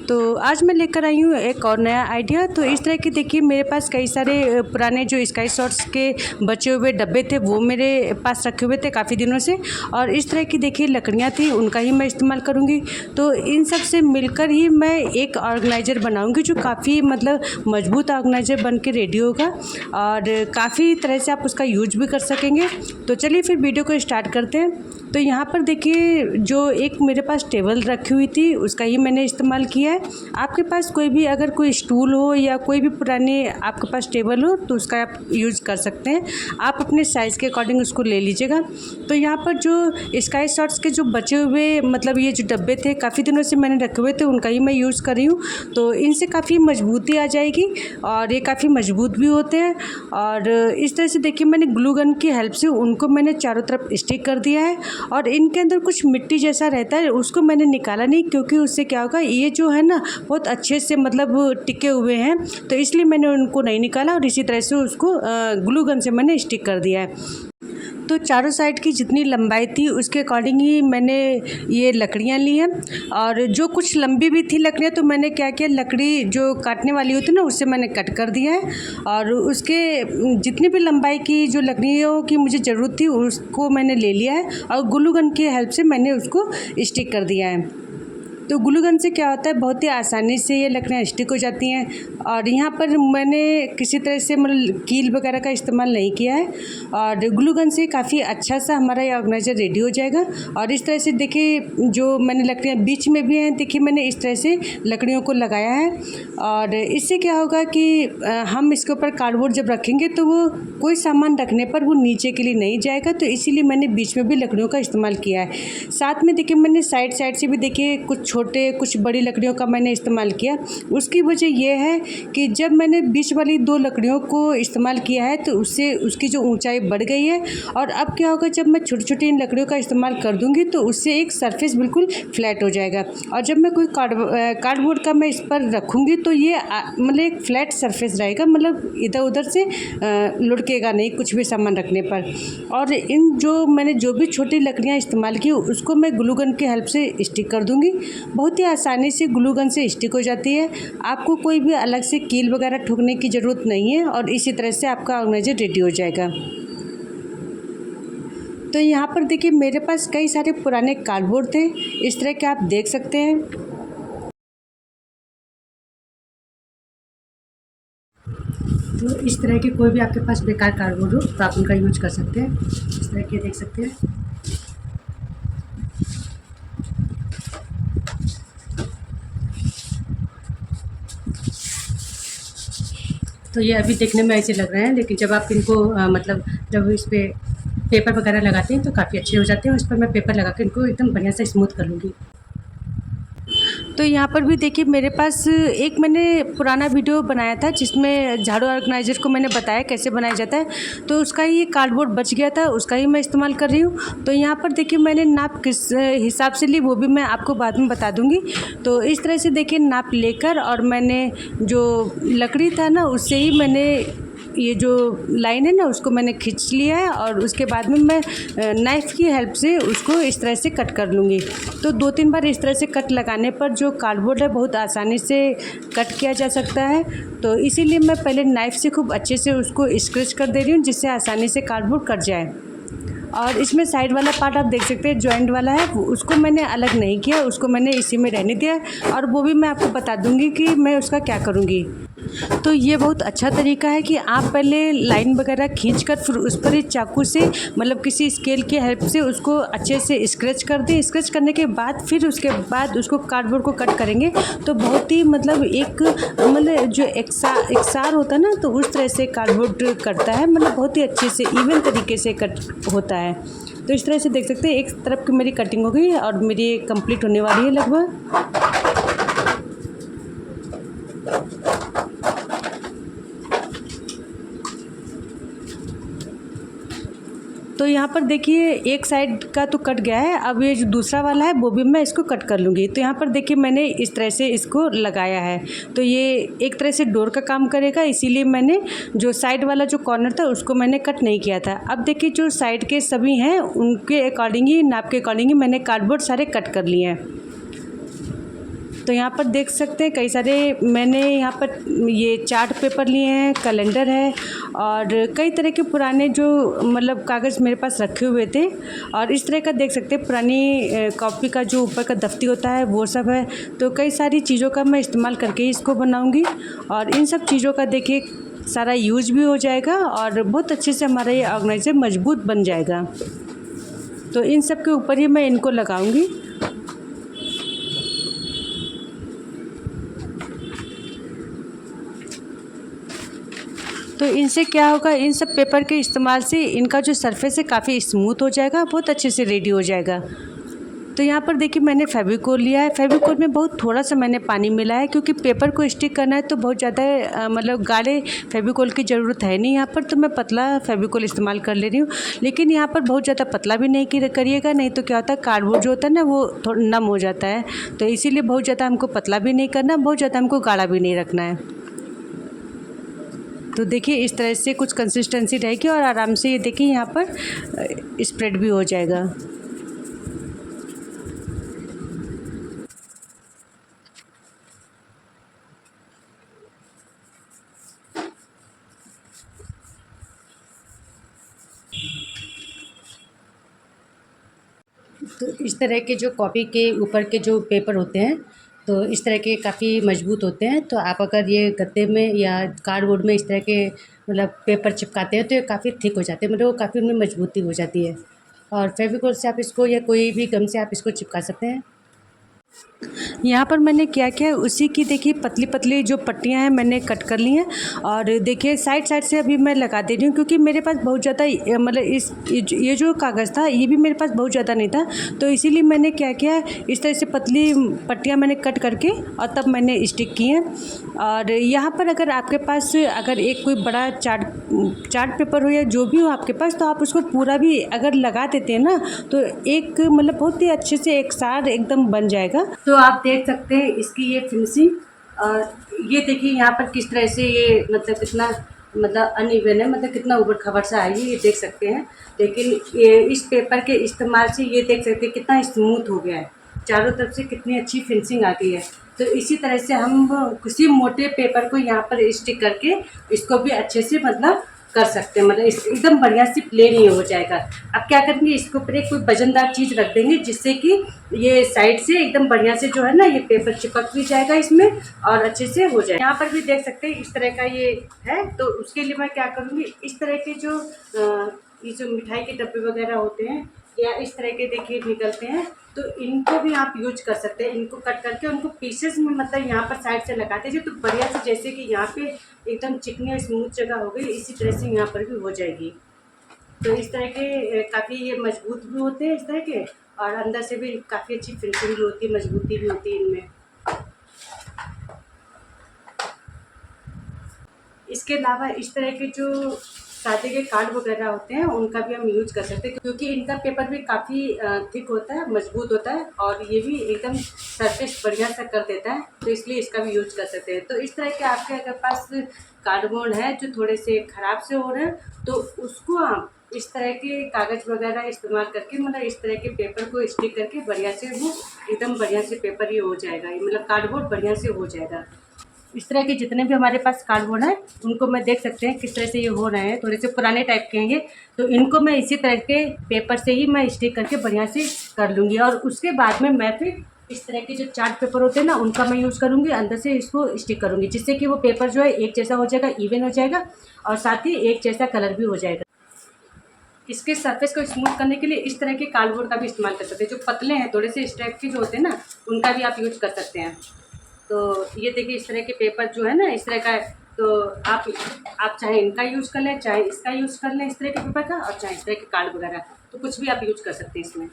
तो आज मैं लेकर आई हूँ एक और नया आइडिया। तो इस तरह की देखिए मेरे पास कई सारे पुराने जो स्काई शॉट्स के बचे हुए डब्बे थे वो मेरे पास रखे हुए थे काफ़ी दिनों से, और इस तरह की देखिए लकड़ियाँ थी उनका ही मैं इस्तेमाल करूँगी। तो इन सब से मिलकर ही मैं एक ऑर्गेनाइज़र बनाऊँगी जो काफ़ी मतलब मजबूत ऑर्गेनाइज़र बन के रेडी होगा और काफ़ी तरह से आप उसका यूज भी कर सकेंगे। तो चलिए फिर वीडियो को स्टार्ट करते हैं। तो यहाँ पर देखिए जो एक मेरे पास टेबल रखी हुई थी उसका ही मैंने इस्तेमाल किया है। आपके पास कोई भी अगर कोई स्टूल हो या कोई भी पुरानी आपके पास टेबल हो तो उसका आप यूज़ कर सकते हैं। आप अपने साइज़ के अकॉर्डिंग उसको ले लीजिएगा। तो यहाँ पर जो स्काई शॉट्स के जो बचे हुए मतलब ये जो डब्बे थे काफ़ी दिनों से मैंने रखे हुए थे उनका ही मैं यूज़ कर रही हूँ। तो इनसे काफ़ी मजबूती आ जाएगी और ये काफ़ी मजबूत भी होते हैं। और इस तरह से देखिए मैंने ग्लू गन की हेल्प से उनको मैंने चारों तरफ स्टिक कर दिया है। और इनके अंदर कुछ मिट्टी जैसा रहता है उसको मैंने निकाला नहीं, क्योंकि उससे क्या होगा ये जो है ना बहुत अच्छे से मतलब टिके हुए हैं, तो इसलिए मैंने उनको नहीं निकाला और इसी तरह से उसको ग्लू गन से मैंने स्टिक कर दिया है। तो चारों साइड की जितनी लंबाई थी उसके अकॉर्डिंग ही मैंने ये लकड़ियाँ ली हैं। और जो कुछ लंबी भी थी लकड़ियाँ तो मैंने क्या किया, लकड़ी जो काटने वाली होती है ना उससे मैंने कट कर दिया है। और उसके जितनी भी लंबाई की जो लकड़ियों की मुझे ज़रूरत थी उसको मैंने ले लिया है और ग्लू गन की हेल्प से मैंने उसको स्टिक कर दिया है। तो ग्लू गन से क्या होता है बहुत ही आसानी से ये लकड़ियाँ स्टिक हो जाती हैं। और यहाँ पर मैंने किसी तरह से मतलब कील वगैरह का इस्तेमाल नहीं किया है और ग्लू गन से काफ़ी अच्छा सा हमारा ये ऑर्गेनाइज़र रेडी हो जाएगा। और इस तरह से देखिए जो मैंने लकड़ियाँ बीच में भी हैं, देखिए मैंने इस तरह से लकड़ियों को लगाया है। और इससे क्या होगा कि हम इसके ऊपर कार्डबोर्ड जब रखेंगे तो वो कोई सामान रखने पर वो नीचे के लिए नहीं जाएगा, तो इसीलिए मैंने बीच में भी लकड़ियों का इस्तेमाल किया है। साथ में देखिए मैंने साइड साइड से भी देखिए कुछ छोटे कुछ बड़ी लकड़ियों का मैंने इस्तेमाल किया। उसकी वजह यह है कि जब मैंने बीच वाली 2 लकड़ियों को इस्तेमाल किया है तो उससे उसकी जो ऊंचाई बढ़ गई है। और अब क्या होगा जब मैं छोटी छोटी इन लकड़ियों का इस्तेमाल कर दूंगी तो उससे एक सरफेस बिल्कुल फ्लैट हो जाएगा। और जब मैं कोई कार्डबोर्ड का मैं इस पर रखूँगी तो ये मतलब एक फ्लैट सरफेस रहेगा, मतलब इधर उधर से लुढ़केगा नहीं कुछ भी सामान रखने पर। और इन जो मैंने जो भी छोटी लकड़ियाँ इस्तेमाल की उसको मैं ग्लू गन की हेल्प से स्टिक कर दूँगी। बहुत ही आसानी से ग्लू गन से स्टिक हो जाती है, आपको कोई भी अलग से कील वगैरह ठोकने की ज़रूरत नहीं है और इसी तरह से आपका ऑर्गेनाइज़र रेडी हो जाएगा। तो यहाँ पर देखिए मेरे पास कई सारे पुराने कार्डबोर्ड थे, इस तरह के आप देख सकते हैं। तो इस तरह के कोई भी आपके पास बेकार कार्डबोर्ड हो तो आप उनका यूज कर सकते हैं। इस तरह के देख सकते हैं। तो ये अभी देखने में ऐसे लग रहे हैं, लेकिन जब आप इनको मतलब जब इस पर पेपर वगैरह लगाते हैं तो काफ़ी अच्छे हो जाते हैं। उस पर मैं पेपर लगा के इनको एकदम बढ़िया से स्मूथ कर लूँगी। तो यहाँ पर भी देखिए मेरे पास एक मैंने पुराना वीडियो बनाया था जिसमें झाड़ू ऑर्गेनाइज़र को मैंने बताया कैसे बनाया जाता है, तो उसका ही कार्डबोर्ड बच गया था, उसका ही मैं इस्तेमाल कर रही हूँ। तो यहाँ पर देखिए मैंने नाप किस हिसाब से ली वो भी मैं आपको बाद में बता दूँगी। तो इस तरह से देखिए नाप लेकर और मैंने जो लकड़ी था ना उससे ही मैंने ये जो लाइन है ना उसको मैंने खींच लिया है और उसके बाद में मैं नाइफ़ की हेल्प से उसको इस तरह से कट कर लूँगी। तो 2-3 बार इस तरह से कट लगाने पर जो कार्डबोर्ड है बहुत आसानी से कट किया जा सकता है। तो इसीलिए मैं पहले नाइफ़ से खूब अच्छे से उसको स्क्रैच कर दे रही हूँ जिससे आसानी से कार्डबोर्ड कट जाए। और इसमें साइड वाला पार्ट आप देख सकते हैं जॉइंट वाला है, उसको मैंने अलग नहीं किया, उसको मैंने इसी में रहने दिया और वो भी मैं आपको बता दूंगी कि मैं उसका क्या करूंगी। तो ये बहुत अच्छा तरीका है कि आप पहले लाइन वगैरह खींचकर फिर उस पर ही चाकू से मतलब किसी स्केल की हेल्प से उसको अच्छे से स्क्रैच कर दें। स्क्रैच करने के बाद फिर उसके बाद उसको कार्डबोर्ड को कट करेंगे तो बहुत ही मतलब एक मतलब जो एकसार होता है ना तो उस तरह से कार्डबोर्ड कटता है, मतलब बहुत ही अच्छे से इवन तरीके से कट होता है। तो इस तरह से देख सकते हैं एक तरफ की मेरी कटिंग हो गई और मेरी कंप्लीट होने वाली है लगभग। तो यहाँ पर देखिए एक साइड का तो कट गया है, अब ये जो दूसरा वाला है वो भी मैं इसको कट कर लूँगी। तो यहाँ पर देखिए मैंने इस तरह से इसको लगाया है, तो ये एक तरह से डोर का काम करेगा, इसीलिए मैंने जो साइड वाला जो कॉर्नर था उसको मैंने कट नहीं किया था। अब देखिए जो साइड के सभी हैं उनके अकॉर्डिंग ही नाप के अकॉर्डिंग ही मैंने कार्डबोर्ड सारे कट कर लिए हैं। तो यहाँ पर देख सकते हैं कई सारे मैंने यहाँ पर ये चार्ट पेपर लिए हैं, कैलेंडर है और कई तरह के पुराने जो मतलब कागज़ मेरे पास रखे हुए थे। और इस तरह का देख सकते हैं पुरानी कॉपी का जो ऊपर का दफ्ती होता है वो सब है। तो कई सारी चीज़ों का मैं इस्तेमाल करके ही इसको बनाऊँगी और इन सब चीज़ों का देखिए सारा यूज भी हो जाएगा और बहुत अच्छे से हमारा ये ऑर्गेनाइजर मजबूत बन जाएगा। तो इन सब के ऊपर ही मैं इनको लगाऊंगी। तो इनसे क्या होगा, इन सब पेपर के इस्तेमाल से इनका जो सरफेस है काफ़ी स्मूथ हो जाएगा, बहुत अच्छे से रेडी हो जाएगा। तो यहाँ पर देखिए मैंने फेविकोल लिया है। फेविकोल में बहुत थोड़ा सा मैंने पानी मिलाया है क्योंकि पेपर को स्टिक करना है तो बहुत ज़्यादा मतलब गाढ़े फेविकोल की ज़रूरत है नहीं यहाँ पर, तो मैं पतला फेविकोल इस्तेमाल कर ले रही हूँ। लेकिन यहाँ पर बहुत ज़्यादा पतला भी नहीं करिएगा, नहीं तो क्या होता है कार्डबोर्ड जो होता है ना वो थोड़ा नम हो जाता है। तो इसीलिए बहुत ज़्यादा हमको पतला भी नहीं करना, बहुत ज़्यादा हमको गाढ़ा भी नहीं रखना है। तो देखिए इस तरह से कुछ कंसिस्टेंसी रहेगी और आराम से ये देखिए यहाँ पर स्प्रेड भी हो जाएगा। तो इस तरह के जो कॉपी के ऊपर के जो पेपर होते हैं तो इस तरह के काफ़ी मजबूत होते हैं। तो आप अगर ये गत्ते में या कार्डबोर्ड में इस तरह के मतलब पेपर चिपकाते हैं तो ये काफ़ी थिक हो जाते हैं, मतलब वो काफ़ी उनमें मजबूती हो जाती है। और फेविकोल से आप इसको या कोई भी गम से आप इसको चिपका सकते हैं। यहाँ पर मैंने क्या किया, उसी की देखिए पतली पतली जो पट्टियाँ हैं मैंने कट कर ली हैं और देखिए साइड साइड से अभी मैं लगा दे रही हूँ क्योंकि मेरे पास बहुत ज़्यादा मतलब ये जो कागज़ था ये भी मेरे पास बहुत ज़्यादा नहीं था। तो इसीलिए मैंने क्या किया, इस तरह से पतली पट्टियाँ मैंने कट करके और तब मैंने स्टिक की हैं। और यहाँ पर अगर आपके पास अगर एक कोई बड़ा चार्ट पेपर हो या जो भी हो आपके पास, तो आप उसको पूरा भी अगर लगा देते हैं ना तो एक मतलब बहुत ही अच्छे से एक साथ एकदम बन जाएगा। तो आप देख सकते हैं इसकी ये फिनिशिंग, और ये देखिए यहाँ पर किस तरह से ये मतलब कितना मतलब अनइवन है, मतलब कितना ऊबड़ खबड़ सा है ये देख सकते हैं। लेकिन ये इस पेपर के इस्तेमाल से ये देख सकते हैं कितना स्मूथ हो गया है, चारों तरफ से कितनी अच्छी फिनिशिंग आ गई है। तो इसी तरह से हम किसी मोटे पेपर को यहाँ पर स्टिक करके इसको भी अच्छे से मतलब कर सकते हैं, मतलब एकदम बढ़िया से प्लेन ही हो जाएगा। अब क्या करेंगे, इसके ऊपर एक कोई वजनदार चीज़ रख देंगे जिससे कि ये साइड से एकदम बढ़िया से जो है ना ये पेपर चिपक भी जाएगा इसमें और अच्छे से हो जाएगा। यहाँ पर भी देख सकते हैं इस तरह का ये है। तो उसके लिए मैं क्या करूँगी, इस तरह के जो ये जो मिठाई के डब्बे वगैरह होते हैं या इस तरह के देखिए निकलते हैं, तो इनको भी आप यूज कर सकते हैं। इनको कट करके उनको पीसेस में मतलब यहाँ पर साइड से लगाते हैं तो बढ़िया से, जैसे कि यहाँ पे एकदम चिकनी और स्मूथ जगह हो गई, इसी तरह से यहाँ पर भी हो जाएगी। तो इस तरह के काफ़ी ये मजबूत भी होते हैं इस तरह के, और अंदर से भी काफ़ी अच्छी फिनिशिंग भी होती है, मजबूती भी होती है इनमें। इसके अलावा इस तरह के जो शादी के कार्ड वगैरह होते हैं उनका भी हम यूज कर सकते हैं क्योंकि इनका पेपर भी काफ़ी थिक होता है, मजबूत होता है और ये भी एकदम सरफेस बढ़िया सा कर देता है, तो इसलिए इसका भी यूज कर सकते हैं। तो इस तरह के आपके अगर पास कार्डबोर्ड है जो थोड़े से ख़राब से हो रहे हैं तो उसको आप इस तरह के कागज़ वगैरह इस्तेमाल करके मतलब इस तरह के पेपर को स्टिक करके बढ़िया से वो एकदम बढ़िया से पेपर ये हो जाएगा, मतलब कार्डबोर्ड बढ़िया से हो जाएगा। इस तरह के जितने भी हमारे पास कार्डबोर्ड है उनको मैं देख सकते हैं किस तरह से ये हो रहे हैं, थोड़े से पुराने टाइप के हैं ये, तो इनको मैं इसी तरह के पेपर से ही मैं स्टिक करके बढ़िया से कर लूँगी। और उसके बाद में मैं फिर इस तरह के जो चार्ट पेपर होते हैं ना उनका मैं यूज़ करूँगी, अंदर से इसको स्टिक करूँगी जिससे कि वो पेपर जो है एक जैसा हो जाएगा, इवन हो जाएगा और साथ ही एक जैसा कलर भी हो जाएगा। इसके सरफेस को स्मूथ करने के लिए इस तरह के कार्डबोर्ड का भी इस्तेमाल कर सकते हैं। जो पतले हैं थोड़े से इस टाइप के जो होते हैं ना उनका भी आप यूज कर सकते हैं। तो ये देखिए इस तरह के पेपर जो है ना इस तरह का, तो आप चाहे इनका यूज़ कर लें, चाहे इसका यूज़ कर लें इस तरह के पेपर का, और चाहे इस तरह के कार्ड वगैरह, तो कुछ भी आप यूज कर सकते हैं इसमें।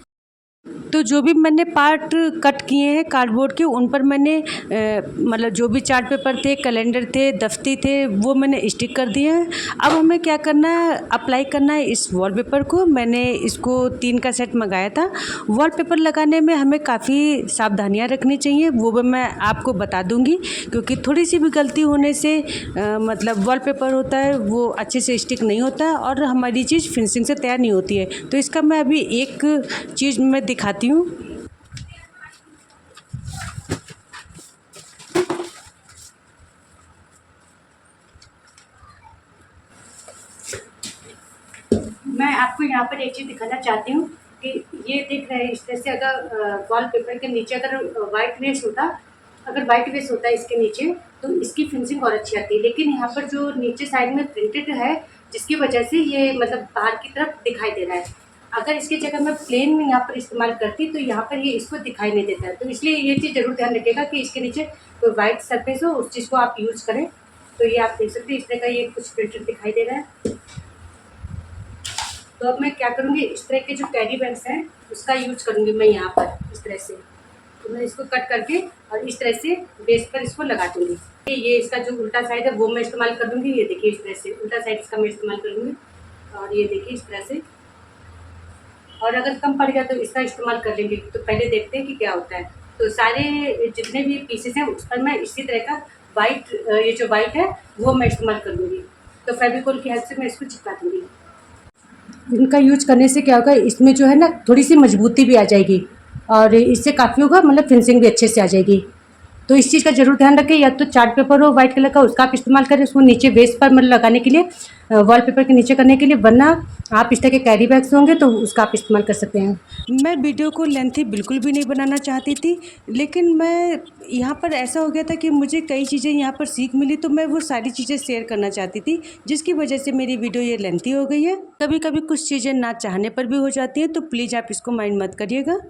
तो जो भी मैंने पार्ट कट किए हैं कार्डबोर्ड के उन पर मैंने मतलब जो भी चार्ट पेपर थे, कैलेंडर थे, दफ्ती थे, वो मैंने स्टिक कर दिए हैं। अब हमें क्या करना है, अप्लाई करना है इस वॉलपेपर को। मैंने इसको 3 का सेट मंगाया था। वॉलपेपर लगाने में हमें काफ़ी सावधानियां रखनी चाहिए, वो भी मैं आपको बता दूंगी क्योंकि थोड़ी सी भी गलती होने से मतलब वॉलपेपर होता है वो अच्छे से स्टिक नहीं होता है और हमारी चीज़ फिनिशिंग से तैयार नहीं होती है। तो इसका मैं अभी एक चीज़ मैं दिखाती हूँ। आपको यहाँ पर एक चीज़ दिखाना चाहती हूँ कि ये देख रहे हैं इस तरह से अगर वॉलपेपर के नीचे अगर वाइट बेस होता है इसके नीचे, तो इसकी फिनिशिंग और अच्छी आती है। लेकिन यहाँ पर जो नीचे साइड में प्रिंटेड है, जिसकी वजह से ये मतलब बाहर की तरफ दिखाई दे रहा है। अगर इसकी जगह मैं प्लेन में यहाँ पर इस्तेमाल करती तो यहाँ पर ये इसको दिखाई नहीं देता है। तो इसलिए ये चीज़ ज़रूर ध्यान रखिएगा कि इसके नीचे कोई वाइट सरफेस हो, उस चीज़ को आप यूज़ करें। तो ये आप देख सकते हैं इस तरह का ये कुछ प्रिंटेड दिखाई दे रहा है। तो अब मैं क्या करूँगी, इस तरह के जो कैरी बैग्स हैं उसका यूज करूँगी मैं यहाँ पर इस तरह से। तो मैं इसको कट करके और इस तरह से बेस पर इसको लगा दूँगी। ये इसका जो उल्टा साइड है वो मैं इस्तेमाल कर दूँगी। ये देखिए इस तरह से उल्टा साइड इसका मैं इस्तेमाल कर लूँगी, और ये देखिए इस तरह से। और अगर कम पड़ गया तो इसका इस्तेमाल कर लेंगे। तो पहले देखते हैं कि क्या होता है। तो सारे जितने भी पीसेस हैं उस पर मैं इसी तरह का वाइट, ये जो वाइट है वो मैं इस्तेमाल कर लूँगी। तो फेविकोल की हेल्प से मैं इसको चिपका दूँगी। इनका यूज करने से क्या होगा, इसमें जो है ना थोड़ी सी मजबूती भी आ जाएगी, और इससे काफ़ी होगा मतलब फिनिशिंग भी अच्छे से आ जाएगी। तो इस चीज़ का ज़रूर ध्यान रखें, या तो चार्ट पेपर हो वाइट कलर का उसका आप इस्तेमाल करें उसको नीचे बेस पर मतलब लगाने के लिए, वॉलपेपर के नीचे करने के लिए, वरना आप इस तरह के कैरी बैग्स होंगे तो उसका आप इस्तेमाल कर सकते हैं। मैं वीडियो को लेंथी बिल्कुल भी नहीं बनाना चाहती थी, लेकिन मैं यहाँ पर ऐसा हो गया था कि मुझे कई चीज़ें यहाँ पर सीख मिली, तो मैं वो सारी चीज़ें शेयर करना चाहती थी, जिसकी वजह से मेरी वीडियो ये लेंथी हो गई है। कभी कभी कुछ चीज़ें ना चाहने पर भी हो जाती हैं, तो प्लीज़ आप इसको माइंड मत करिएगा।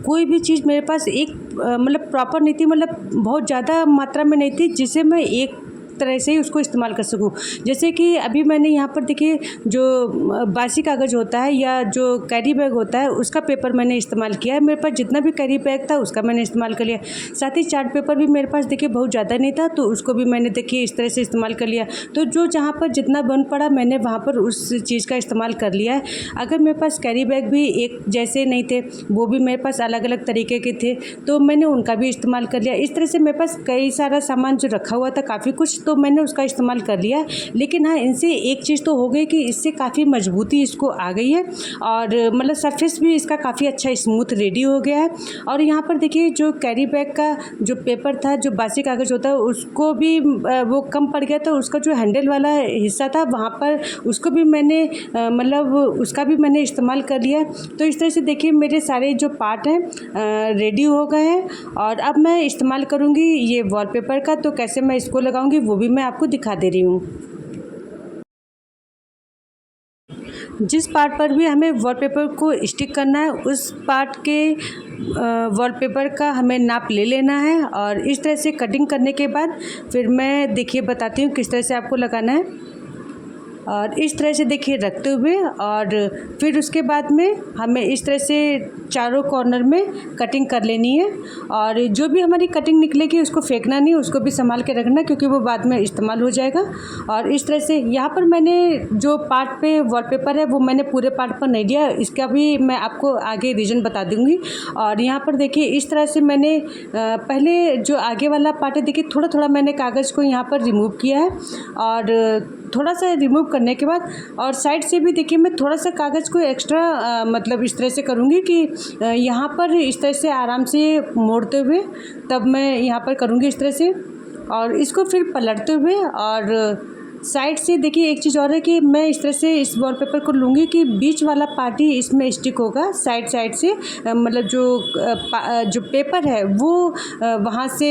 कोई भी चीज़ मेरे पास एक मतलब प्रॉपर नहीं थी, मतलब बहुत ज़्यादा मात्रा में नहीं थी जिसे मैं एक तरह से ही उसको इस्तेमाल कर सकूं। जैसे कि अभी मैंने यहाँ पर देखिए जो बासी कागज़ होता है या जो कैरी बैग होता है उसका पेपर मैंने इस्तेमाल किया है। मेरे पास जितना भी कैरी बैग था उसका मैंने इस्तेमाल कर लिया। साथ ही चार्ट पेपर भी मेरे पास देखिए बहुत ज़्यादा नहीं था, तो उसको भी मैंने देखिए इस तरह से इस्तेमाल कर लिया। तो जो जहाँ पर जितना बन पड़ा मैंने वहाँ पर उस चीज़ का इस्तेमाल कर लिया है। अगर मेरे पास कैरी बैग भी एक जैसे नहीं थे, वो भी मेरे पास अलग अलग तरीके के थे, तो मैंने उनका भी इस्तेमाल कर लिया। इस तरह से मेरे पास कई सारा सामान जो रखा हुआ था काफ़ी कुछ, तो मैंने उसका इस्तेमाल कर लिया। लेकिन हाँ, इनसे एक चीज़ तो हो गई कि इससे काफ़ी मजबूती इसको आ गई है, और मतलब सरफेस भी इसका काफ़ी अच्छा स्मूथ रेडी हो गया है। और यहाँ पर देखिए जो कैरी बैग का जो पेपर था, जो बासी कागज़ होता है, उसको भी वो कम पड़ गया था। उसका जो हैंडल वाला हिस्सा था वहाँ पर उसको भी मैंने मतलब उसका भी मैंने इस्तेमाल कर लिया। तो इस तरह से देखिए मेरे सारे जो पार्ट हैं रेडी हो गए हैं, और अब मैं इस्तेमाल करूँगी ये वॉलपेपर का। तो कैसे मैं इसको लगाऊंगी वो भी मैं आपको दिखा दे रही हूँ। जिस पार्ट पर भी हमें वॉलपेपर को स्टिक करना है उस पार्ट के वॉलपेपर का हमें नाप ले लेना है, और इस तरह से कटिंग करने के बाद फिर मैं देखिए बताती हूँ किस तरह से आपको लगाना है। और इस तरह से देखिए रखते हुए, और फिर उसके बाद में हमें इस तरह से चारों कॉर्नर में कटिंग कर लेनी है। और जो भी हमारी कटिंग निकलेगी उसको फेंकना नहीं, उसको भी संभाल के रखना, क्योंकि वो बाद में इस्तेमाल हो जाएगा। और इस तरह से यहाँ पर मैंने जो पार्ट पे वॉलपेपर है वो मैंने पूरे पार्ट पर नहीं दिया, इसका भी मैं आपको आगे रीज़न बता दूँगी। और यहाँ पर देखिए इस तरह से मैंने पहले जो आगे वाला पार्ट है देखिए थोड़ा थोड़ा मैंने कागज़ को यहाँ पर रिमूव किया है, और थोड़ा सा रिमूव करने के बाद और साइड से भी देखिए मैं थोड़ा सा कागज़ को एक्स्ट्रा मतलब इस तरह से करूँगी कि यहाँ पर इस तरह से आराम से मोड़ते हुए तब मैं यहाँ पर करूँगी इस तरह से, और इसको फिर पलटते हुए। और साइड से देखिए एक चीज़ और है कि मैं इस तरह से इस वॉलपेपर को लूँगी कि बीच वाला पार्ट ही इसमें स्टिक होगा, साइड से मतलब जो पेपर है वो वहाँ से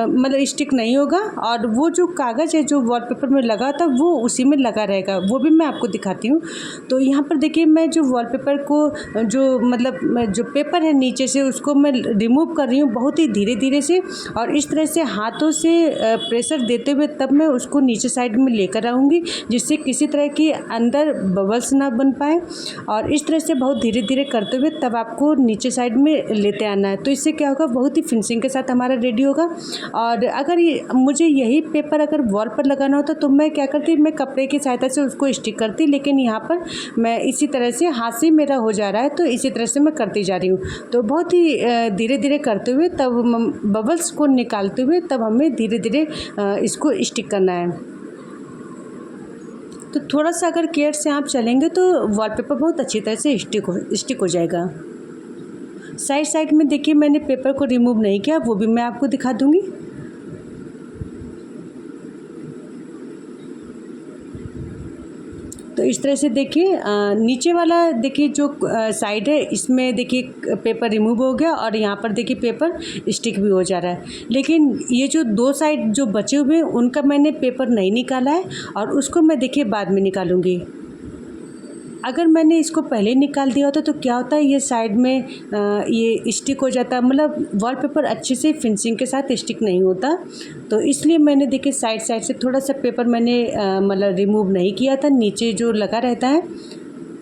मतलब स्टिक नहीं होगा, और वो जो कागज़ है जो वॉलपेपर में लगा था वो उसी में लगा रहेगा। वो भी मैं आपको दिखाती हूँ। तो यहाँ पर देखिए मैं जो वॉलपेपर को जो मतलब जो पेपर है नीचे से उसको मैं रिमूव कर रही हूँ बहुत ही धीरे धीरे से, और इस तरह से हाथों से प्रेशर देते हुए तब मैं उसको नीचे साइड में लेकर आऊँगी, जिससे किसी तरह की अंदर बबल्स ना बन पाए। और इस तरह से बहुत धीरे धीरे करते हुए तब आपको नीचे साइड में लेते आना है। तो इससे क्या होगा, बहुत ही फिनिशिंग के साथ हमारा रेडी होगा। और अगर मुझे यही पेपर अगर वॉल पर लगाना होता तो मैं क्या करती, मैं कपड़े की सहायता से उसको स्टिक करती, लेकिन यहाँ पर मैं इसी तरह से हाथ से मेरा हो जा रहा है, तो इसी तरह से मैं करती जा रही हूँ। तो बहुत ही धीरे धीरे करते हुए तब बबल्स को निकालते हुए तब हमें धीरे धीरे इसको स्टिक करना है। तो थोड़ा सा अगर केयर से आप चलेंगे तो वॉलपेपर बहुत अच्छी तरह से स्टिक हो जाएगा। साइड में देखिए मैंने पेपर को रिमूव नहीं किया, वो भी मैं आपको दिखा दूंगी। तो इस तरह से देखिए नीचे वाला देखिए जो साइड है इसमें देखिए पेपर रिमूव हो गया और यहाँ पर देखिए पेपर स्टिक भी हो जा रहा है। लेकिन ये जो 2 साइड जो बचे हुए हैं उनका मैंने पेपर नहीं निकाला है और उसको मैं देखिए बाद में निकालूँगी। अगर मैंने इसको पहले निकाल दिया होता तो क्या होता है, ये साइड में ये स्टिक हो जाता, मतलब वॉलपेपर अच्छे से फिनिशिंग के साथ स्टिक नहीं होता। तो इसलिए मैंने देखिए साइड साइड से थोड़ा सा पेपर मैंने मतलब रिमूव नहीं किया था, नीचे जो लगा रहता है,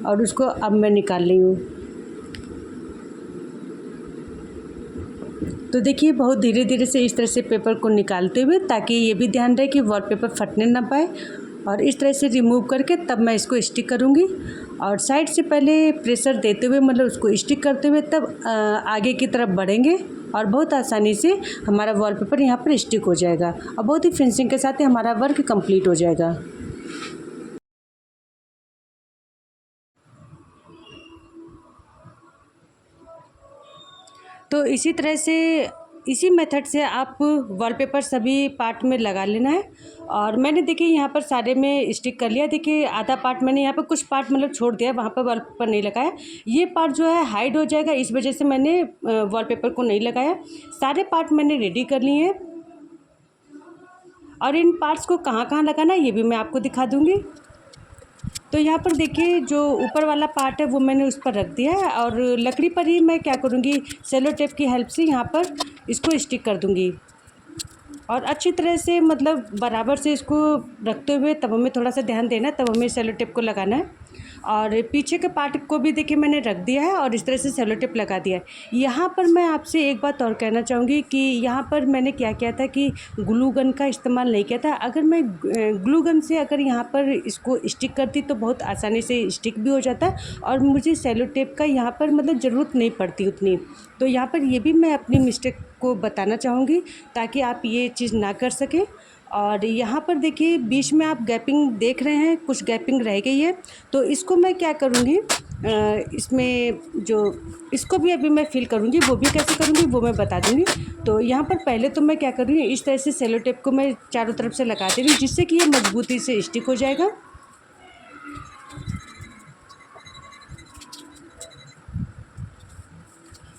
और उसको अब मैं निकाल रही हूँ। तो देखिए बहुत धीरे धीरे से इस तरह से पेपर को निकालते हुए, ताकि ये भी ध्यान रहे कि वॉलपेपर फटने ना पाए, और इस तरह से रिमूव करके तब मैं इसको स्टिक करूँगी। और साइड से पहले प्रेशर देते हुए मतलब उसको स्टिक करते हुए तब आगे की तरफ बढ़ेंगे और बहुत आसानी से हमारा वॉलपेपर यहाँ पर स्टिक हो जाएगा और बहुत ही फिनिशिंग के साथ ही हमारा वर्क कंप्लीट हो जाएगा। तो इसी तरह से इसी मेथड से आप वॉलपेपर सभी पार्ट में लगा लेना है। और मैंने देखिए यहाँ पर सारे में स्टिक कर लिया। देखिए आधा पार्ट मैंने यहाँ पर कुछ पार्ट मतलब छोड़ दिया, वहाँ पर वॉलपेपर नहीं लगाया। ये पार्ट जो है हाइड हो जाएगा, इस वजह से मैंने वॉलपेपर को नहीं लगाया। सारे पार्ट मैंने रेडी कर लिए हैं और इन पार्ट्स को कहाँ कहाँ लगाना है ये भी मैं आपको दिखा दूँगी। तो यहाँ पर देखिए जो ऊपर वाला पार्ट है वो मैंने उस पर रख दिया है और लकड़ी पर ही मैं क्या करूँगी, सेलो टेप की हेल्प से यहाँ पर इसको स्टिक कर दूँगी और अच्छी तरह से मतलब बराबर से इसको रखते हुए तब हमें थोड़ा सा ध्यान देना है, तब हमें सेलो टेप को लगाना है। और पीछे के पार्ट को भी देखिए मैंने रख दिया है और इस तरह से सेलो टेप लगा दिया है। यहाँ पर मैं आपसे एक बात और कहना चाहूँगी कि यहाँ पर मैंने क्या किया था कि ग्लू गन का इस्तेमाल नहीं किया था। अगर मैं ग्लू गन से अगर यहाँ पर इसको स्टिक करती तो बहुत आसानी से स्टिक भी हो जाता और मुझे सेलो टेप का यहाँ पर मतलब ज़रूरत नहीं पड़ती उतनी। तो यहाँ पर ये भी मैं अपनी मिस्टेक को बताना चाहूँगी ताकि आप ये चीज़ ना कर सकें। और यहाँ पर देखिए बीच में आप गैपिंग देख रहे हैं, कुछ गैपिंग रह गई है, तो इसको मैं क्या करूँगी, इसमें जो इसको भी अभी मैं फिल करूँगी, वो भी कैसे करूँगी वो मैं बता दूँगी। तो यहाँ पर पहले तो मैं क्या करूँगी, इस तरह से सेलो टेप को मैं चारों तरफ से लगा दे रही हूँ जिससे कि ये मजबूती से स्टिक हो जाएगा।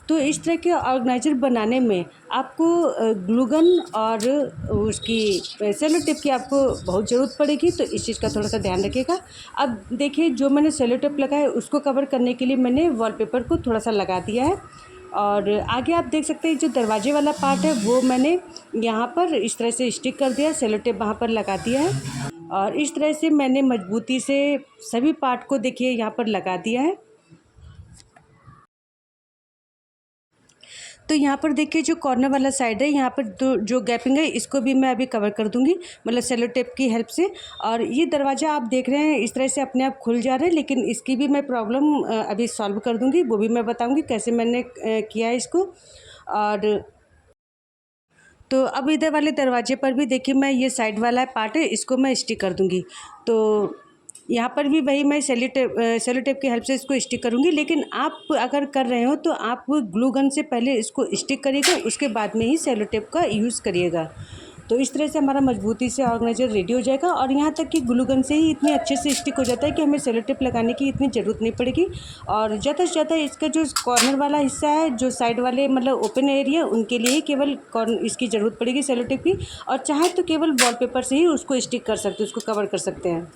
तो इस तरह के ऑर्गेनाइज़र बनाने में आपको ग्लू गन और उसकी सेलो टेप की आपको बहुत ज़रूरत पड़ेगी, तो इस चीज़ का थोड़ा सा ध्यान रखिएगा। अब देखिए जो मैंने सेलो टेप लगाया है उसको कवर करने के लिए मैंने वॉलपेपर को थोड़ा सा लगा दिया है और आगे आप देख सकते हैं जो दरवाजे वाला पार्ट है वो मैंने यहाँ पर इस तरह से स्टिक कर दिया, सेलो टेप वहाँ पर लगा दिया है और इस तरह से मैंने मजबूती से सभी पार्ट को देखिए यहाँ पर लगा दिया है। तो यहाँ पर देखिए जो कॉर्नर वाला साइड है यहाँ पर जो गैपिंग है इसको भी मैं अभी कवर कर दूँगी मतलब सेलो टेप की हेल्प से। और ये दरवाज़ा आप देख रहे हैं इस तरह से अपने आप खुल जा रहा है, लेकिन इसकी भी मैं प्रॉब्लम अभी सॉल्व कर दूँगी, वो भी मैं बताऊँगी कैसे मैंने किया है इसको। और तो अब इधर वाले दरवाजे पर भी देखिए मैं ये साइड वाला पार्ट है इसको मैं स्टिक कर दूँगी। तो यहाँ पर भी वही मैं सेलो टेप की हेल्प से इसको स्टिक करूँगी, लेकिन आप अगर कर रहे हो तो आप ग्लू गन से पहले इसको स्टिक करिएगा, उसके बाद में ही सेलो टेप का यूज़ करिएगा। तो इस तरह से हमारा मजबूती से ऑर्गेनाइज़र रेडी हो जाएगा और यहाँ तक कि ग्लू गन से ही इतने अच्छे से स्टिक हो जाता है कि हमें सेलो टेप लगाने की इतनी ज़रूरत नहीं पड़ेगी। और ज़्यादा से ज़्यादा इसका जो कॉर्नर वाला हिस्सा है, जो साइड वाले मतलब ओपन एरिया, उनके लिए ही केवल इसकी ज़रूरत पड़ेगी सेलो टेप की, और चाहे तो केवल वॉलपेपर से ही उसको स्टिक कर सकते हैं, उसको कवर कर सकते हैं।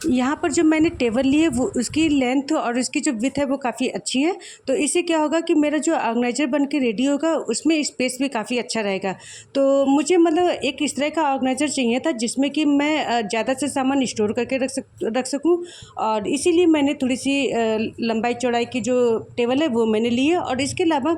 यहाँ पर जो मैंने टेबल ली है वो उसकी लेंथ और उसकी जो विड्थ है वो काफ़ी अच्छी है, तो इससे क्या होगा कि मेरा जो ऑर्गेनाइज़र बन के रेडी होगा उसमें स्पेस भी काफ़ी अच्छा रहेगा। तो मुझे मतलब एक इस तरह का ऑर्गेनाइज़र चाहिए था जिसमें कि मैं ज़्यादा से सामान स्टोर करके रख सकूँ, और इसीलिए मैंने थोड़ी सी लंबाई चौड़ाई की जो टेबल है वो मैंने ली है। और इसके अलावा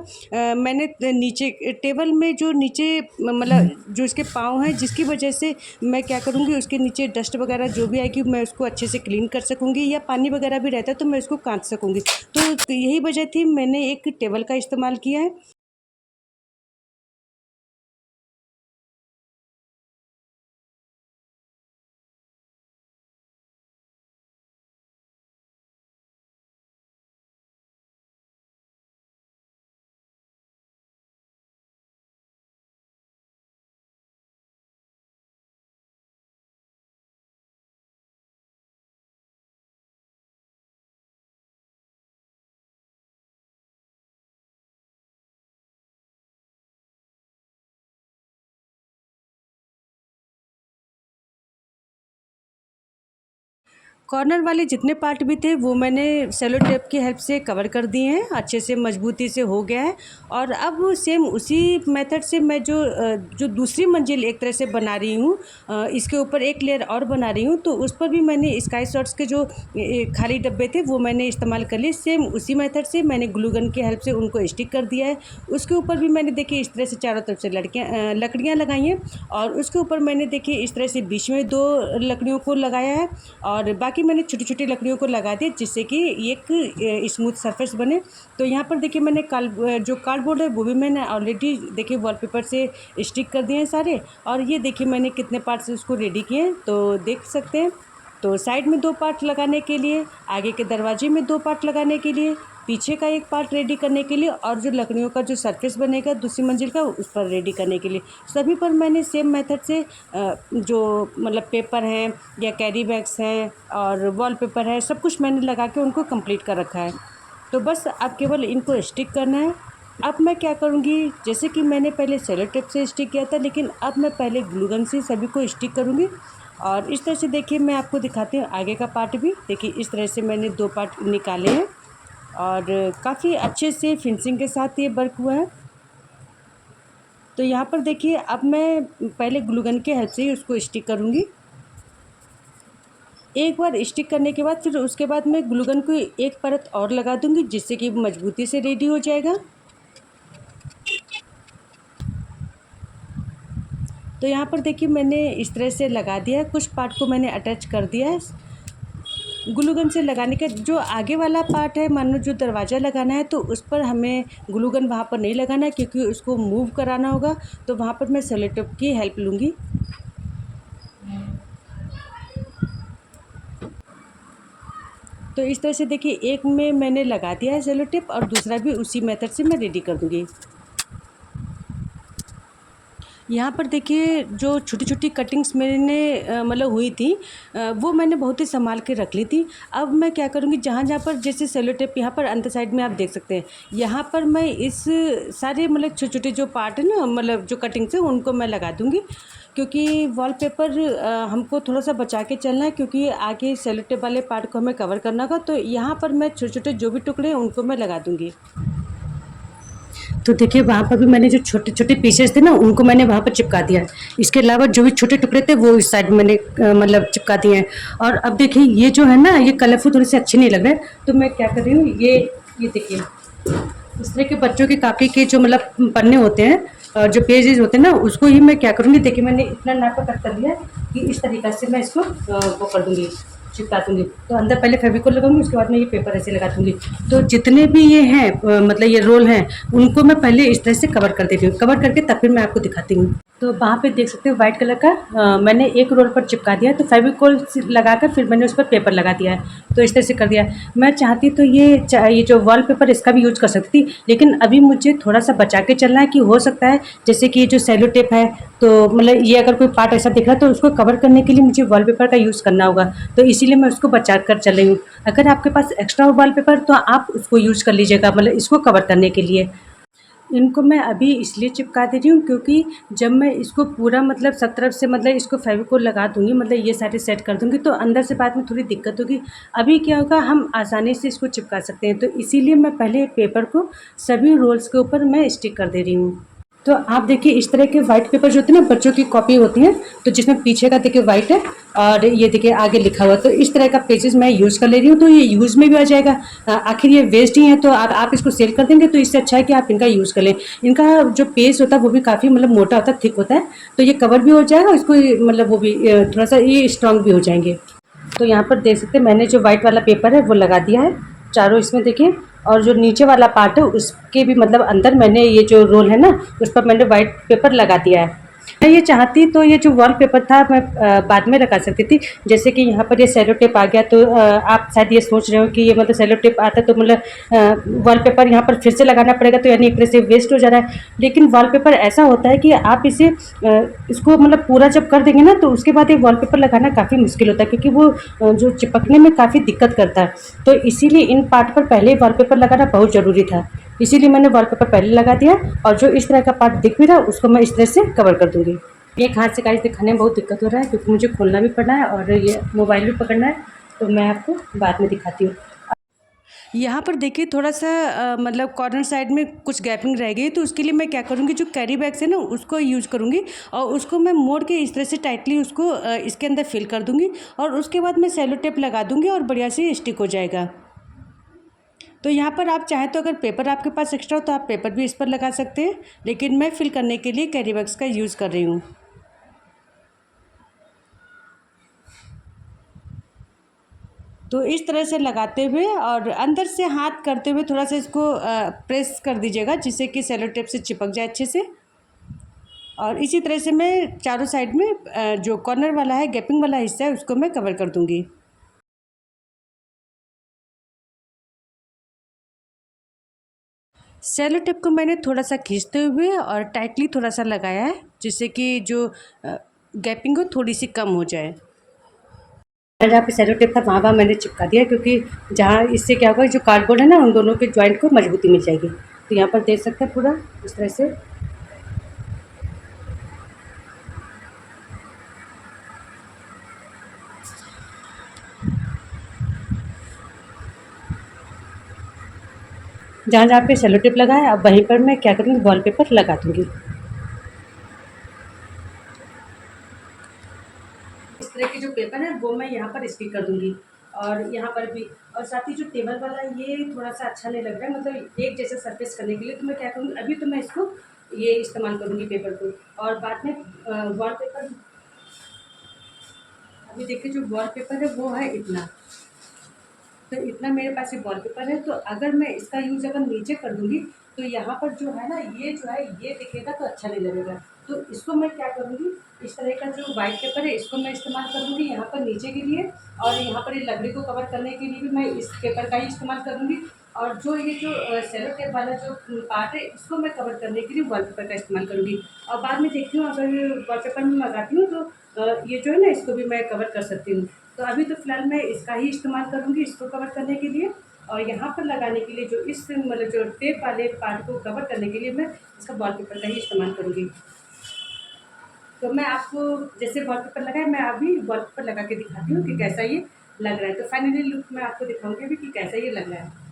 मैंने नीचे टेबल में जो नीचे मतलब जो इसके पाँव हैं जिसकी वजह से मैं क्या करूँगी, उसके नीचे डस्ट वगैरह जो भी आएगी मैं उसको अच्छे से क्लीन कर सकूँगी, या पानी वगैरह भी रहता है तो मैं उसको काट सकूँगी। तो यही वजह थी मैंने एक टेबल का इस्तेमाल किया है। कॉर्नर वाले जितने पार्ट भी थे वो मैंने सेलो टेप की हेल्प से कवर कर दिए हैं, अच्छे से मजबूती से हो गया है। और अब सेम उसी मेथड से मैं जो दूसरी मंजिल एक तरह से बना रही हूँ, इसके ऊपर एक लेयर और बना रही हूँ, तो उस पर भी मैंने स्काई शॉट्स के जो खाली डब्बे थे वो मैंने इस्तेमाल कर लिए। सेम उसी मेथड से मैंने ग्लू गन की हेल्प से उनको स्टिक कर दिया है। उसके ऊपर भी मैंने देखिए इस तरह से चारों तरफ से लकड़ियाँ लगाई हैं, और उसके ऊपर मैंने देखिए इस तरह से बीच में 2 लकड़ियों को लगाया है, और बाकी मैंने छोटी छोटी लकड़ियों को लगा दिया जिससे कि एक स्मूथ सरफेस बने। तो यहाँ पर देखिए मैंने जो कार्डबोर्ड है वो भी मैंने ऑलरेडी देखिए वॉलपेपर से स्टिक कर दिए हैं सारे। और ये देखिए मैंने कितने पार्ट से उसको रेडी किए हैं, तो देख सकते हैं। तो साइड में 2 पार्ट लगाने के लिए, आगे के दरवाजे में 2 पार्ट लगाने के लिए, पीछे का एक पार्ट रेडी करने के लिए, और जो लकड़ियों का जो सरफेस बनेगा दूसरी मंजिल का उस पर रेडी करने के लिए, सभी पर मैंने सेम मेथड से जो मतलब पेपर हैं या कैरी बैग्स हैं और वॉलपेपर है, सब कुछ मैंने लगा के उनको कंप्लीट कर रखा है। तो बस अब केवल इनको स्टिक करना है। अब मैं क्या करूँगी, जैसे कि मैंने पहले सेलो टेप से स्टिक किया था, लेकिन अब मैं पहले ग्लू गन से सभी को स्टिक करूँगी। और इस तरह से देखिए मैं आपको दिखाती हूँ आगे का पार्ट भी। देखिए इस तरह से मैंने 2 पार्ट निकाले हैं और काफ़ी अच्छे से फिनिशिंग के साथ ये वर्क हुआ है। तो यहाँ पर देखिए अब मैं पहले ग्लू गन के हेल्प से ही उसको स्टिक करूँगी। एक बार स्टिक करने के बाद फिर उसके बाद मैं ग्लू गन को एक परत और लगा दूँगी जिससे कि मजबूती से रेडी हो जाएगा। तो यहाँ पर देखिए मैंने इस तरह से लगा दिया है, कुछ पार्ट को मैंने अटैच कर दिया है। ग्लू गन से लगाने का जो आगे वाला पार्ट है, मान लो जो दरवाज़ा लगाना है, तो उस पर हमें ग्लू गन वहाँ पर नहीं लगाना है क्योंकि उसको मूव कराना होगा। तो वहाँ पर मैं सेलो टेप की हेल्प लूँगी। तो इस तरह से देखिए एक में मैंने लगा दिया है सेलो टेप और दूसरा भी उसी मेथड से मैं रेडी कर दूँगी। यहाँ पर देखिए जो छोटी छोटी कटिंग्स मैंने मतलब हुई थी, वो मैंने बहुत ही संभाल के रख ली थी। अब मैं क्या करूँगी, जहाँ जहाँ पर जैसे सेलो टेप यहाँ पर अंदर साइड में आप देख सकते हैं, यहाँ पर मैं इस सारे मतलब छोटे छोटे जो पार्ट है ना, मतलब जो कटिंग्स है उनको मैं लगा दूँगी। क्योंकि वॉलपेपर हमको थोड़ा सा बचा के चलना है, क्योंकि आगे सेलो टेप वाले पार्ट को हमें कवर करना होगा। तो यहाँ पर मैं छोटे छोटे जो भी टुकड़े हैं उनको मैं लगा दूँगी। तो देखिए वहाँ पर भी मैंने जो छोटे छोटे पीसेस थे ना उनको मैंने वहाँ पर चिपका दिया। इसके अलावा जो भी छोटे टुकड़े थे वो इस साइड मैंने मतलब चिपका दिए हैं। और अब देखिए ये जो है ना, ये कलरफुल थोड़े से अच्छे नहीं लग रहे, तो मैं क्या कर रही हूँ, ये देखिए इस तरह के बच्चों की कापी के जो मतलब पन्ने होते हैं, जो पेजेस होते हैं ना, उसको ही मैं क्या करूँगी, देखिए मैंने इतना नाप का कट कर लिया कि इस तरीक़ा से मैं इसको वो कर दूँगी, चिपका दूँगी। तो अंदर पहले फेविकोल लगाऊंगी, उसके बाद मैं ये पेपर ऐसे लगा दूँगी। तो जितने भी ये हैं मतलब ये रोल हैं, उनको मैं पहले इस तरह से कवर कर देती हूँ। कवर करके तब फिर मैं आपको दिखाती हूँ। तो वहाँ पे देख सकते हो वाइट कलर का मैंने एक रोल पर चिपका दिया, तो फेविकोल लगाकर फिर मैंने उस पर पेपर लगा दिया है। तो इस तरह से कर दिया। मैं चाहती तो ये जो वॉलपेपर इसका भी यूज़ कर सकती थी, लेकिन अभी मुझे थोड़ा सा बचा के चलना है कि हो सकता है जैसे कि ये जो सेलो टेप है, तो मतलब ये अगर कोई पार्ट ऐसा दिख रहा है तो उसको कवर करने के लिए मुझे वॉलपेपर का यूज़ करना होगा। तो इसीलिए मैं उसको बचा कर चल रही हूँ। अगर आपके पास एक्स्ट्रा हो वॉलपेपर तो आप उसको यूज़ कर लीजिएगा, मतलब इसको कवर करने के लिए। इनको मैं अभी इसलिए चिपका दे रही हूँ क्योंकि जब मैं इसको पूरा मतलब सब तरफ से मतलब इसको फेविकोल लगा दूँगी, मतलब ये सारे सेट कर दूँगी, तो अंदर से बाद में थोड़ी दिक्कत होगी। अभी क्या होगा, हम आसानी से इसको चिपका सकते हैं। तो इसीलिए मैं पहले पेपर को सभी रोल्स के ऊपर मैं स्टिक कर दे रही हूँ। तो आप देखिए इस तरह के वाइट पेपर जो होते हैं ना, बच्चों की कॉपी होती है, तो जिसमें पीछे का देखिए वाइट है और ये देखिए आगे लिखा हुआ, तो इस तरह का पेजेस मैं यूज़ कर ले रही हूँ। तो ये यूज़ में भी आ जाएगा, आखिर ये वेस्ट ही है, तो आप इसको सेल कर देंगे, तो इससे अच्छा है कि आप इनका यूज़ कर लें। इनका जो पेज होता है वो भी काफ़ी मतलब मोटा होता है, थिक होता है, तो ये कवर भी हो जाएगा, इसको मतलब वो भी थोड़ा सा ये स्ट्रॉन्ग भी हो जाएंगे। तो यहाँ पर देख सकते हैं मैंने जो वाइट वाला पेपर है वो लगा दिया है चारों इसमें देखिए, और जो नीचे वाला पार्ट है उसके भी मतलब अंदर मैंने ये जो रोल है ना उस पर मैंने वाइट पेपर लगा दिया है। मैं ये चाहती तो ये जो वॉलपेपर था मैं बाद में लगा सकती थी, जैसे कि यहाँ पर ये सेलो टेप आ गया, तो आप शायद ये सोच रहे हो कि ये मतलब सेलो टेप आता तो मतलब वॉलपेपर यहाँ पर फिर से लगाना पड़ेगा, तो यानी एक तरह से वेस्ट हो जा रहा है। लेकिन वॉलपेपर ऐसा होता है कि आप इसको मतलब पूरा जब कर देंगे ना, तो उसके बाद ये वॉलपेपर लगाना काफ़ी मुश्किल होता है, क्योंकि वो जो चिपकने में काफ़ी दिक्कत करता है। तो इसीलिए इन पार्ट पर पहले ही वॉलपेपर लगाना बहुत ज़रूरी था, इसीलिए मैंने वॉलपेपर पहले लगा दिया। और जो इस तरह का पार्ट दिख भी रहा है उसको मैं इस तरह से कवर कर दूँगी। एक हाथ से गाइस दिखाने में बहुत दिक्कत हो रहा है क्योंकि मुझे खोलना भी पड़ना है और ये मोबाइल भी पकड़ना है, तो मैं आपको बाद में दिखाती हूँ। यहाँ पर देखिए थोड़ा सा मतलब कॉर्नर साइड में कुछ गैपिंग रह गई, तो उसके लिए मैं क्या करूँगी, जो कैरी बैग्स है ना उसको यूज़ करूँगी और उसको मैं मोड़ के इस तरह से टाइटली उसको इसके अंदर फिल कर दूँगी और उसके बाद मैं सेलो टेप लगा दूँगी और बढ़िया से स्टिक हो जाएगा। तो यहाँ पर आप चाहें तो अगर पेपर आपके पास एक्स्ट्रा हो तो आप पेपर भी इस पर लगा सकते हैं, लेकिन मैं फिल करने के लिए कैरी बैग्स का यूज़ कर रही हूँ। तो इस तरह से लगाते हुए और अंदर से हाथ करते हुए थोड़ा सा इसको प्रेस कर दीजिएगा, जिससे कि सेलो टेप से चिपक जाए अच्छे से। और इसी तरह से मैं चारों साइड में जो कॉर्नर वाला है, गैपिंग वाला हिस्सा है, उसको मैं कवर कर दूंगी। सेलो टेप को मैंने थोड़ा सा खींचते हुए और टाइटली थोड़ा सा लगाया है, जिससे कि जो गैपिंग हो थोड़ी सी कम हो जाए। जहाँ पे सेलो टेप था वहाँ मैंने चिपका दिया, क्योंकि जहाँ इससे क्या होगा, जो कार्डबोर्ड है ना उन दोनों के जॉइंट को मजबूती मिल जाएगी। तो यहाँ पर देख सकते हैं पूरा इस तरह से। जहाँ जहाँ पे सेलो टेप लगा है अब वहीं पर मैं क्या करूँगी, वॉलपेपर लगा दूँगी। इस तरह के जो पेपर है वो मैं यहाँ पर स्टिक कर दूँगी और यहाँ पर भी। और साथ ही जो टेबल वाला ये थोड़ा सा अच्छा नहीं लग रहा है, मतलब एक जैसा सरफेस करने के लिए, तो मैं क्या करूँगी, अभी तो मैं इसको ये इस्तेमाल करूँगी पेपर को, और बाद में वॉलपेपर। अभी देखिए जो वॉलपेपर है वो है इतना, तो इतना मेरे पास ये वॉलपेपर है। तो अगर मैं इसका यूज़ अगर नीचे कर दूँगी तो यहाँ पर जो है ना, ये जो है ये दिखेगा तो अच्छा नहीं लगेगा। तो इसको मैं क्या करूँगी, इस तरह का जो वाइट पेपर है इसको मैं इस्तेमाल करूँगी यहाँ पर नीचे के लिए, और यहाँ पर ये लकड़ी को कवर करने के लिए भी मैं इस पेपर का ही इस्तेमाल करूँगी। और जो ये जो सेलो टेप वाला जो पार्ट है इसको मैं कवर करने के लिए वॉलपेपर का इस्तेमाल करूँगी। और बाद में देखती हूँ अगर वॉलपेपर में लगाती हूँ तो ये जो है ना इसको भी मैं कवर कर सकती हूँ। तो अभी तो फ़िलहाल मैं इसका ही इस्तेमाल करूँगी इसको कवर करने के लिए। और यहाँ पर लगाने के लिए जो इस मतलब जो टेप वाले पार्ट को कवर करने के लिए मैं इसका वॉलपेपर का ही इस्तेमाल करूँगी। तो मैं आपको जैसे वॉलपेपर लगा है, मैं अभी वॉलपेपर लगा के दिखाती हूँ कि कैसा ये लग रहा है। तो फाइनली लुक मैं आपको दिखाऊँगी अभी कि कैसा ये लग रहा है।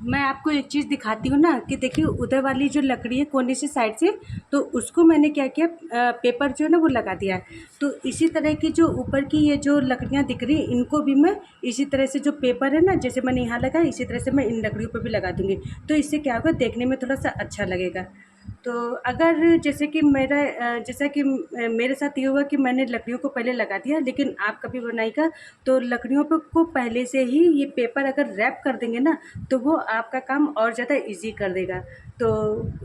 मैं आपको एक चीज़ दिखाती हूँ ना कि देखिए उधर वाली जो लकड़ी है कोने से साइड से, तो उसको मैंने क्या किया, पेपर जो है ना वो लगा दिया है। तो इसी तरह की जो ऊपर की ये जो लकड़ियाँ दिख रही हैं इनको भी मैं इसी तरह से, जो पेपर है ना जैसे मैंने यहाँ लगाया इसी तरह से मैं इन लकड़ियों पर भी लगा दूँगी। तो इससे क्या होगा, देखने में थोड़ा सा अच्छा लगेगा। तो अगर जैसे कि जैसा कि मेरे साथ ये हुआ कि मैंने लकड़ियों को पहले लगा दिया, लेकिन आप कभी बनाइएगा तो लकड़ियों पे को पहले से ही ये पेपर अगर रैप कर देंगे ना तो वो आपका काम और ज़्यादा इजी कर देगा। तो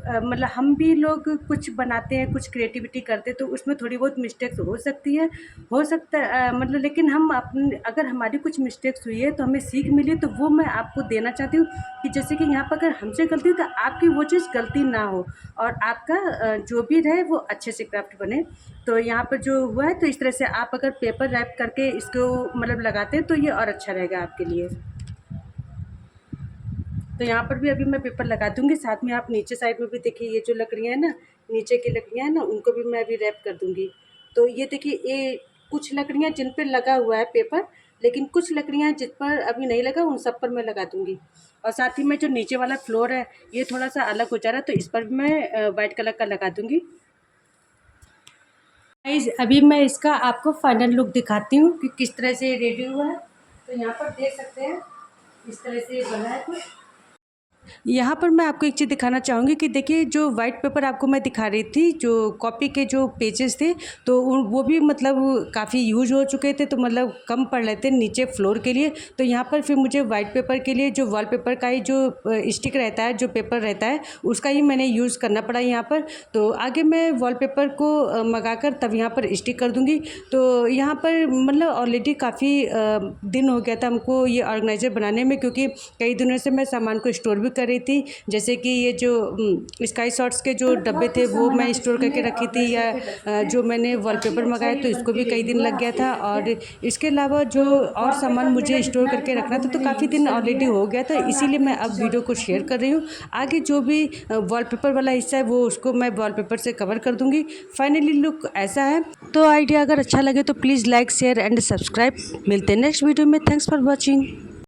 मतलब हम भी लोग कुछ बनाते हैं, कुछ क्रिएटिविटी करते हैं, तो उसमें थोड़ी बहुत मिस्टेक्स हो सकती है, हो सकता है मतलब, लेकिन हम अपने अगर हमारी कुछ मिस्टेक्स हुई है तो हमें सीख मिली, तो वो मैं आपको देना चाहती हूँ कि जैसे कि यहाँ पर अगर हमसे गलती तो आपकी वो चीज़ गलती ना हो और आपका जो भी रहे वो अच्छे से क्राफ्ट बने। तो यहाँ पर जो हुआ है, तो इस तरह से आप अगर पेपर रैप करके इसको मतलब लगाते हैं तो ये और अच्छा रहेगा आपके लिए। तो यहाँ पर भी अभी मैं पेपर लगा दूँगी, साथ में आप नीचे साइड में भी देखिए ये जो लकड़ियाँ हैं ना, नीचे की लकड़ियाँ हैं ना, उनको भी मैं अभी रैप कर दूँगी। तो ये देखिए ये कुछ लकड़ियाँ जिन पे लगा हुआ है पेपर, लेकिन कुछ लकड़ियाँ जिन पर अभी नहीं लगा उन सब पर मैं लगा दूँगी। और साथ ही में जो नीचे वाला फ्लोर है ये थोड़ा-सा अलग हो जा रहा है, तो इस पर भी मैं वाइट कलर का लगा दूँगी। गाइस अभी मैं इसका आपको फाइनल लुक दिखाती हूँ कि किस तरह से रेडी हुआ है। तो यहाँ पर देख सकते हैं इस तरह से बना है कुछ। यहाँ पर मैं आपको एक चीज़ दिखाना चाहूँगी कि देखिए जो वाइट पेपर आपको मैं दिखा रही थी, जो कॉपी के जो पेजेस थे, तो वो भी मतलब काफ़ी यूज हो चुके थे, तो मतलब कम पड़ रहे थे नीचे फ्लोर के लिए। तो यहाँ पर फिर मुझे वाइट पेपर के लिए जो वॉलपेपर का ही जो स्टिक रहता है, जो पेपर रहता है, उसका ही मैंने यूज़ करना पड़ा यहाँ पर। तो आगे मैं वॉलपेपर को मंगा कर तब यहाँ पर स्टिक कर दूँगी। तो यहाँ पर मतलब ऑलरेडी काफ़ी दिन हो गया था हमको ये ऑर्गेनाइज़र बनाने में, क्योंकि कई दिनों से मैं सामान को स्टोर भी कर रही थी, जैसे कि ये जो स्काई शॉट्स के जो डब्बे थे वो मैं स्टोर करके रखी थी, या जो मैंने वॉलपेपर मंगाया तो इसको भी कई दिन लग गया था। और इसके अलावा जो और सामान मुझे स्टोर करके रखना था तो काफ़ी दिन ऑलरेडी हो गया था, इसीलिए मैं अब वीडियो को शेयर कर रही हूँ। आगे जो भी वॉलपेपर वाला हिस्सा है वो उसको मैं वॉलपेपर से कवर कर दूँगी। फाइनली लुक ऐसा है। तो आइडिया अगर अच्छा लगे तो please like share and subscribe. मिलते हैं नेक्स्ट वीडियो में। Thanks for watching.